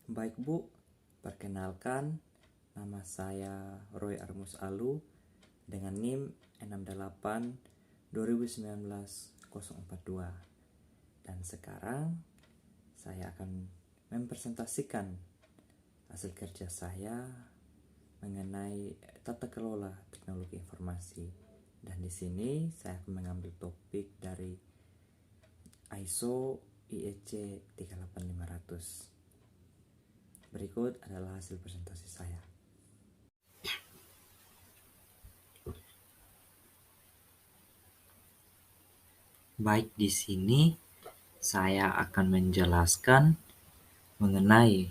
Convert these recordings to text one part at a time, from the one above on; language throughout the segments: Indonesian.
Baik Bu, perkenalkan nama saya Roy Armus Alu dengan NIM 68 2019 042. Dan sekarang saya akan mempresentasikan hasil kerja saya mengenai tata kelola teknologi informasi. Dan di sini saya akan mengambil topik dari ISO IEC 38500. Berikut adalah hasil presentasi saya. Baik, di sini saya akan menjelaskan mengenai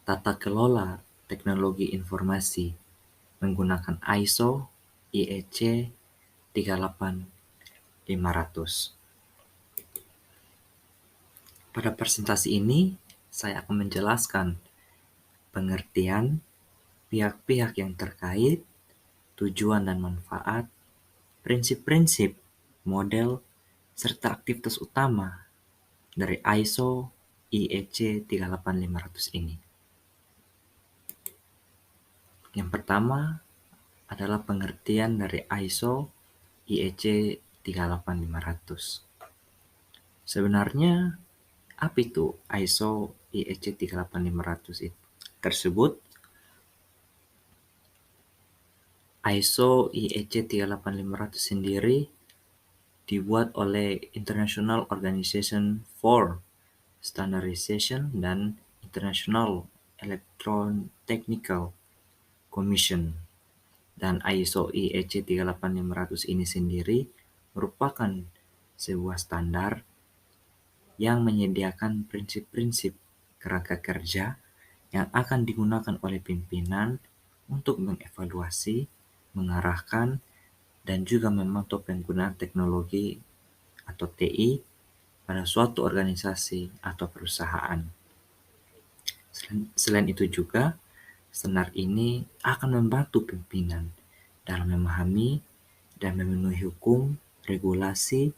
tata kelola teknologi informasi menggunakan ISO IEC 38500. Pada presentasi ini, saya akan menjelaskan pengertian, pihak-pihak yang terkait, tujuan dan manfaat, prinsip-prinsip, model, serta aktivitas utama dari ISO IEC 38500 ini. Yang pertama adalah pengertian dari ISO IEC 38500. Sebenarnya apa itu ISO IEC 38500 tersebut? ISO IEC 38500 sendiri dibuat oleh International Organization for Standardization dan International Electrotechnical Commission. Dan ISO IEC 38500 ini sendiri merupakan sebuah standar yang menyediakan prinsip-prinsip kerangka kerja yang akan digunakan oleh pimpinan untuk mengevaluasi, mengarahkan, dan juga memantau penggunaan teknologi atau TI pada suatu organisasi atau perusahaan. Selain itu juga, standar ini akan membantu pimpinan dalam memahami dan memenuhi hukum, regulasi,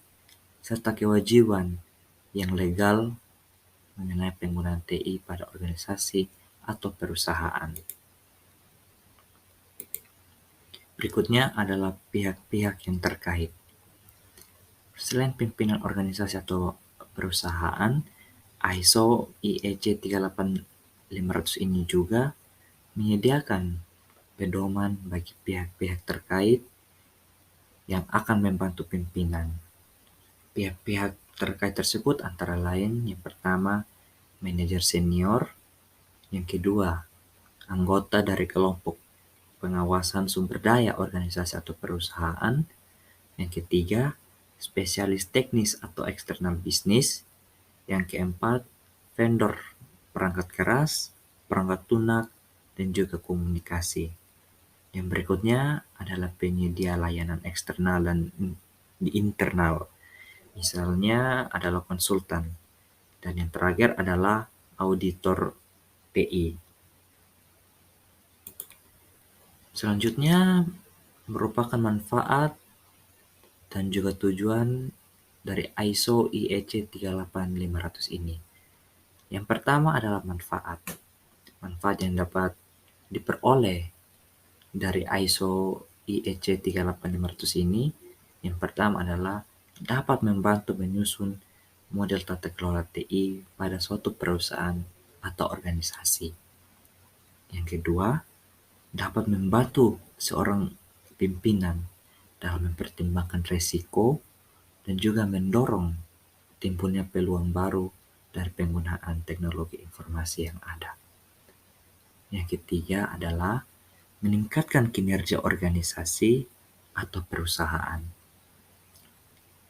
serta kewajiban yang legal mengenai penggunaan TI pada organisasi atau perusahaan. Berikutnya adalah pihak-pihak yang terkait. Selain pimpinan organisasi atau perusahaan, ISO IEC 38500 ini juga menyediakan pedoman bagi pihak-pihak terkait yang akan membantu pimpinan. Pihak-pihak terkait tersebut antara lain yang pertama, manajer senior, yang kedua, anggota dari kelompok pengawasan sumber daya organisasi atau perusahaan, yang ketiga, spesialis teknis atau eksternal bisnis, yang keempat, vendor perangkat keras, perangkat lunak, dan juga komunikasi. Yang berikutnya adalah penyedia layanan eksternal dan di internal. Misalnya adalah konsultan. Dan yang terakhir adalah auditor TI. Selanjutnya merupakan manfaat dan juga tujuan dari ISO IEC 38500 ini. Yang pertama adalah manfaat. Manfaat yang dapat diperoleh dari ISO IEC 38500 ini, yang pertama adalah dapat membantu menyusun model tata kelola TI pada suatu perusahaan atau organisasi. Yang kedua, dapat membantu seorang pimpinan dalam mempertimbangkan resiko dan juga mendorong timbulnya peluang baru dari penggunaan teknologi informasi yang ada. Yang ketiga adalah meningkatkan kinerja organisasi atau perusahaan.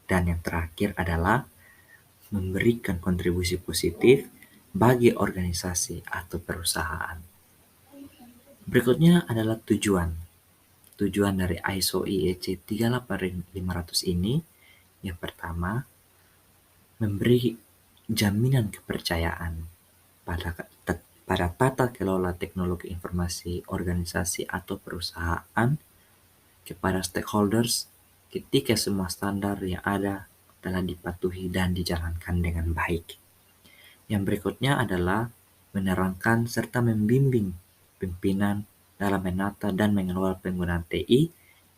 Dan yang terakhir adalah memberikan kontribusi positif bagi organisasi atau perusahaan. Berikutnya adalah tujuan. Tujuan dari ISO IEC 38500 ini, yang pertama, memberi jaminan kepercayaan pada tata kelola teknologi informasi organisasi atau perusahaan kepada stakeholders ketika semua standar yang ada telah dipatuhi dan dijalankan dengan baik. Yang berikutnya adalah menerangkan serta membimbing pimpinan dalam menata dan mengelola penggunaan TI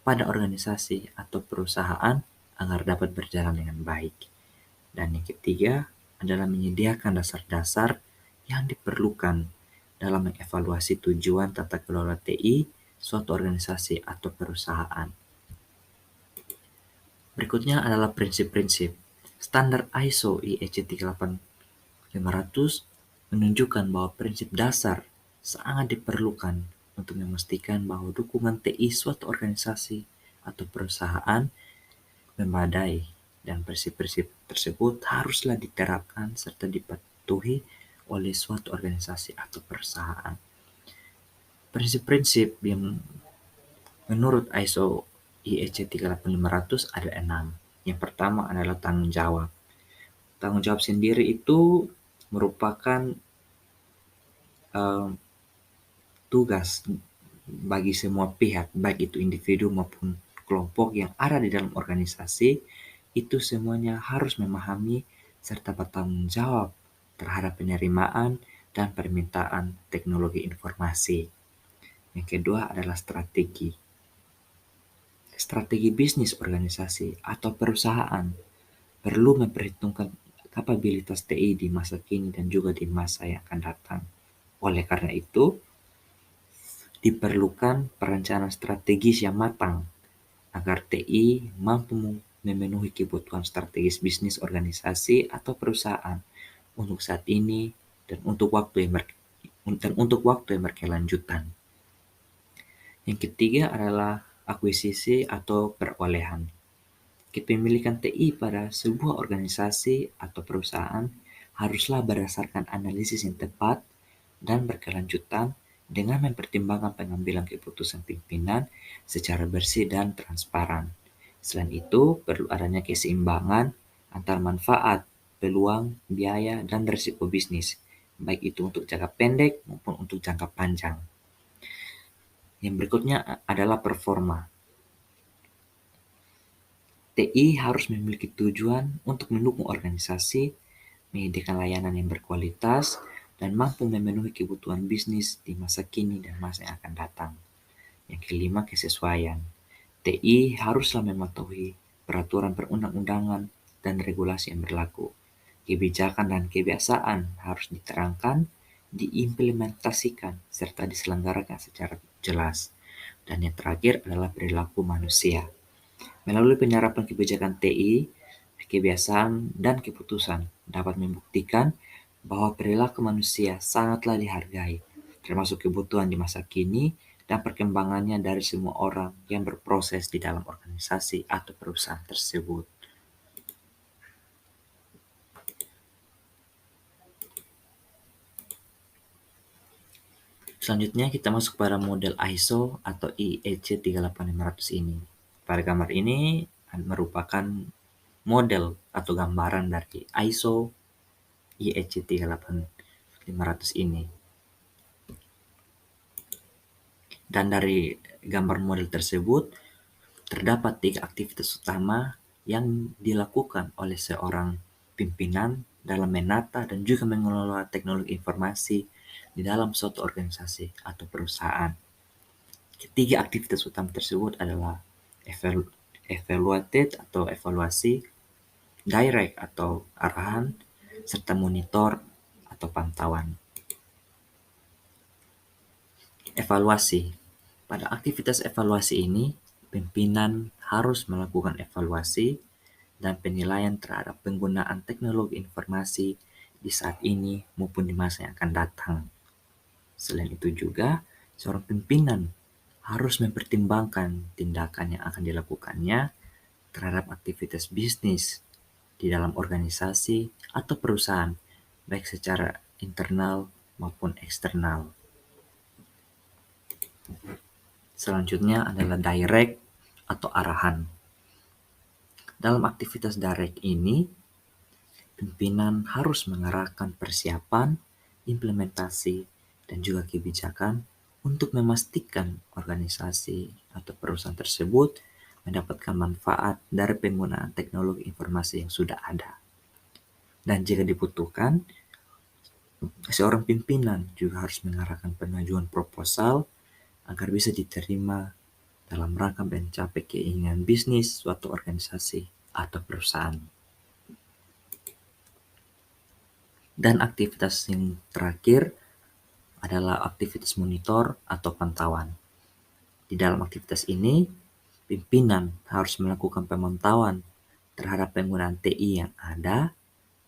pada organisasi atau perusahaan agar dapat berjalan dengan baik. Dan yang ketiga adalah menyediakan dasar-dasar yang diperlukan dalam mengevaluasi tujuan tata kelola TI suatu organisasi atau perusahaan. Berikutnya adalah prinsip-prinsip. Standar ISO IEC 38500 menunjukkan bahwa prinsip dasar sangat diperlukan untuk memastikan bahwa dukungan TI suatu organisasi atau perusahaan memadai, dan prinsip-prinsip tersebut haruslah diterapkan serta dipatuhi oleh suatu organisasi atau perusahaan. Prinsip-prinsip yang menurut ISO IEC 38500 ada 6. Yang pertama adalah tanggung jawab. Tanggung jawab sendiri itu merupakan tugas bagi semua pihak, baik itu individu maupun kelompok yang ada di dalam organisasi, itu semuanya harus memahami serta bertanggung jawab terhadap penerimaan dan permintaan teknologi informasi. Yang kedua adalah strategi. Strategi bisnis organisasi atau perusahaan perlu memperhitungkan kapabilitas TI di masa kini dan juga di masa yang akan datang. Oleh karena itu, diperlukan perencanaan strategis yang matang agar TI mampu memenuhi kebutuhan strategis bisnis organisasi atau perusahaan untuk saat ini dan untuk waktu yang berkelanjutan. Yang ketiga adalah akuisisi atau perolehan. Kepemilikan TI pada sebuah organisasi atau perusahaan haruslah berdasarkan analisis yang tepat dan berkelanjutan dengan mempertimbangkan pengambilan keputusan pimpinan secara bersih dan transparan. Selain itu, perlu adanya keseimbangan antara manfaat, peluang, biaya, dan risiko bisnis, baik itu untuk jangka pendek maupun untuk jangka panjang. Yang berikutnya adalah performa. TI harus memiliki tujuan untuk mendukung organisasi, menyediakan layanan yang berkualitas, dan mampu memenuhi kebutuhan bisnis di masa kini dan masa yang akan datang. Yang kelima, kesesuaian. TI haruslah mematuhi peraturan perundang-undangan dan regulasi yang berlaku. Kebijakan dan kebiasaan harus diterangkan, diimplementasikan, serta diselenggarakan secara jelas. Dan yang terakhir adalah perilaku manusia. Melalui penyerapan kebijakan TI, kebiasaan, dan keputusan dapat membuktikan bahwa perilaku manusia sangatlah dihargai, termasuk kebutuhan di masa kini dan perkembangannya dari semua orang yang berproses di dalam organisasi atau perusahaan tersebut. Selanjutnya kita masuk pada model ISO atau IEC 38500 ini. Pada gambar ini merupakan model atau gambaran dari ISO IEC 38500 ini. Dan dari gambar model tersebut terdapat 3 aktivitas utama yang dilakukan oleh seorang pimpinan dalam menata dan juga mengelola teknologi informasi di dalam suatu organisasi atau perusahaan. Ketiga aktivitas utama tersebut adalah evaluated atau evaluasi, direct atau arahan, serta monitor atau pantauan. Evaluasi. Pada aktivitas evaluasi ini, pimpinan harus melakukan evaluasi dan penilaian terhadap penggunaan teknologi informasi di saat ini maupun di masa yang akan datang. Selain itu juga, seorang pimpinan harus mempertimbangkan tindakan yang akan dilakukannya terhadap aktivitas bisnis di dalam organisasi atau perusahaan, baik secara internal maupun eksternal. Selanjutnya adalah direct atau arahan. Dalam aktivitas direct ini, pimpinan harus mengarahkan persiapan, implementasi, dan juga kebijakan untuk memastikan organisasi atau perusahaan tersebut mendapatkan manfaat dari penggunaan teknologi informasi yang sudah ada. Dan jika dibutuhkan, Seorang pimpinan juga harus mengarahkan pengajuan proposal agar bisa diterima dalam rangka mencapai keinginan bisnis suatu organisasi atau perusahaan. Dan aktivitas yang terakhir adalah aktivitas monitor atau pantauan. Di dalam aktivitas ini, pimpinan harus melakukan pemantauan terhadap penggunaan TI yang ada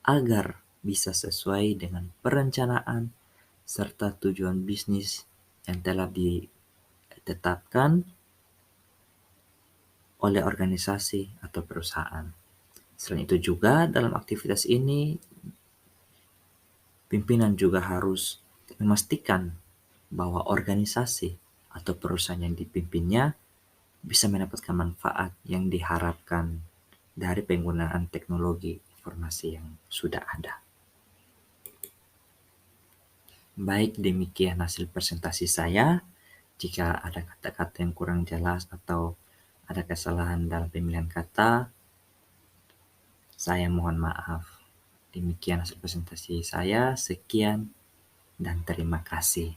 agar bisa sesuai dengan perencanaan serta tujuan bisnis yang telah ditetapkan oleh organisasi atau perusahaan. Selain itu juga dalam aktivitas ini, pimpinan juga harus memastikan bahwa organisasi atau perusahaan yang dipimpinnya bisa mendapatkan manfaat yang diharapkan dari penggunaan teknologi informasi yang sudah ada. Baik, demikian hasil presentasi saya. Jika ada kata-kata yang kurang jelas atau ada kesalahan dalam pemilihan kata, saya mohon maaf. Demikian hasil presentasi saya. Sekian dan terima kasih.